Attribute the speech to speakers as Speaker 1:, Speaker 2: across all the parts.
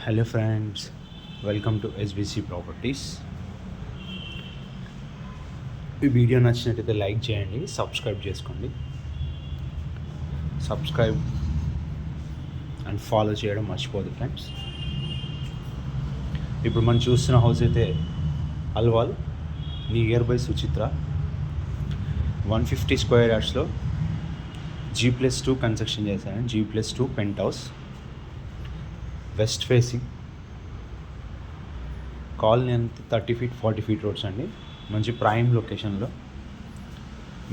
Speaker 1: Hello friends, welcome to SBC properties. ఈ video నచ్చినట్టయితే like చేయండి, సబ్స్క్రైబ్ చేసుకోండి. సబ్స్క్రైబ్ అండ్ ఫాలో చేయడం మర్చిపోదు ఫ్రెండ్స్. ఇప్పుడు మనం చూస్తున్న హౌస్ అయితే Alwal near by Suchitra 150 square యార్డ్స్లో G+2 కన్స్ట్రక్షన్ చేశాను. G+2 penthouse, west facing. Colony అంతా 30 feet 40 feet రోడ్స్ అండి. మంచి ప్రైమ్ లొకేషన్లో,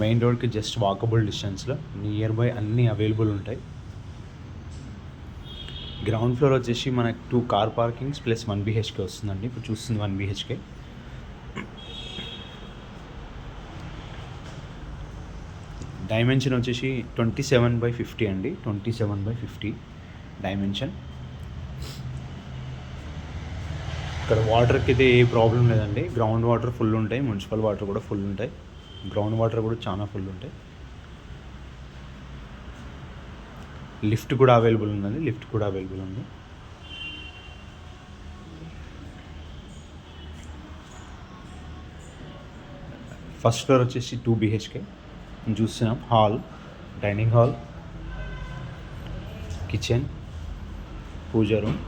Speaker 1: మెయిన్ రోడ్కి జస్ట్ వాకబుల్ డిస్టెన్స్లో, నియర్ బై అన్నీ అవైలబుల్ ఉంటాయి. గ్రౌండ్ ఫ్లోర్ వచ్చేసి మనకు 2 కార్ పార్కింగ్స్ ప్లస్ 1 BHK వస్తుందండి. ఇప్పుడు చూస్తుంది 1 BHK. డైమెన్షన్ వచ్చేసి 27/50 అండి. 27/50 డైమెన్షన్. ఇక్కడ వాటర్కి అయితే ఏ ప్రాబ్లం లేదండి. గ్రౌండ్ వాటర్ ఫుల్ ఉంటాయి, మున్సిపల్ వాటర్ కూడా ఫుల్ ఉంటాయి, గ్రౌండ్ వాటర్ కూడా చాలా ఫుల్ ఉంటాయి. లిఫ్ట్ కూడా అవైలబుల్ ఉంది. ఫస్ట్ ఫ్లోర్ వచ్చేసి 2 BHK చూస్తున్నాం. Hall, dining hall, kitchen, puja room,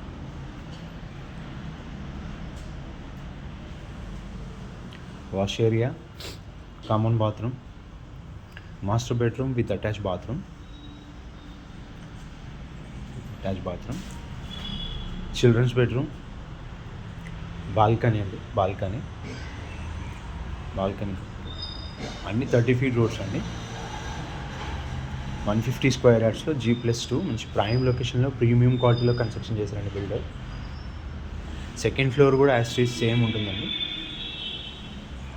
Speaker 1: wash area, common bathroom, master bedroom with attach bathroom, children's bedroom, balcony అండి. బాల్కనీ అన్నీ 30 feet రోడ్స్ అండి. 150 స్క్వేర్ యార్డ్స్లో G+2 మంచి ప్రైమ్ లొకేషన్లో ప్రీమియం క్వాలిటీలో కన్స్ట్రక్షన్ చేశారండి బిల్డర్. సెకండ్ ఫ్లోర్ కూడా సేమ్ ఉంటుందండి,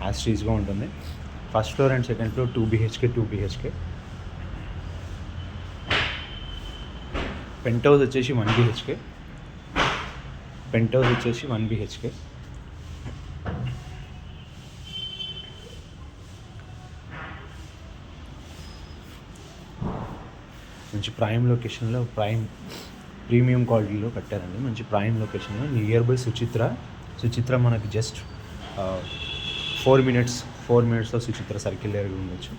Speaker 1: యాస్ట్రీస్గా ఉంటుంది. First floor and second floor 2 BHK. Penthouse వచ్చేసి 1 BHK. మంచి ప్రైమ్ లొకేషన్లో, ప్రీమియం క్వాలిటీలో కట్టారండి. మంచి ప్రైమ్ లొకేషన్లో, నియర్ బై సుచిత్ర మనకి జస్ట్ 4 minutesలో సుచిత్ర సర్కిల్ దగ్గర ఉండొచ్చు.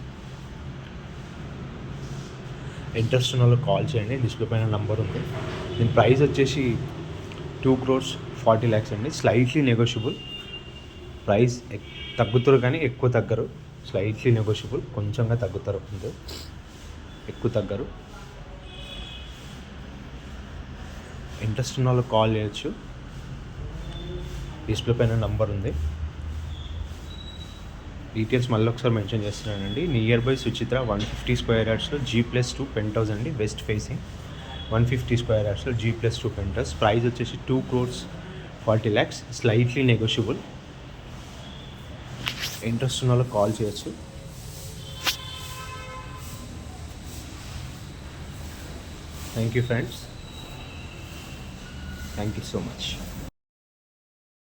Speaker 1: ఇంట్రెస్ట్ ఉన్న వాళ్ళకి కాల్ చేయండి, డిస్ప్లే పైన నంబర్ ఉంది. దీని ప్రైస్ వచ్చేసి 2,40 lakhs అండి. Slightly negotiable. ప్రైస్ తగ్గుతారు కానీ ఎక్కువ తగ్గరు. స్లైట్లీ నెగోషియబుల్, కొంచెంగా తగ్గుతారు, అంతే, ఎక్కువ తగ్గరు. ఇంట్రెస్ట్ ఉన్న వాళ్ళకి కాల్ చేయొచ్చు, డిస్ప్లే పైన నంబర్ ఉంది. డీటెయిల్స్ మళ్ళీ ఒకసారి మెన్షన్ చేస్తున్నానండి. నియర్ బై సుచిత్ర 150 స్క్వేర్ యార్డ్స్లో G+2 పెంట్ హౌస్ అండి. వెస్ట్ ఫేసింగ్ 150 స్క్వేర్ యార్డ్స్లో G+2 పెంట్ హౌస్. ప్రైస్ వచ్చేసి 2,40 lakhs, స్లైట్లీ నెగోషియబుల్. ఇంట్రెస్ట్ ఉన్న వాళ్ళకి కాల్ చేయొచ్చు. Thank you friends, thank you so much.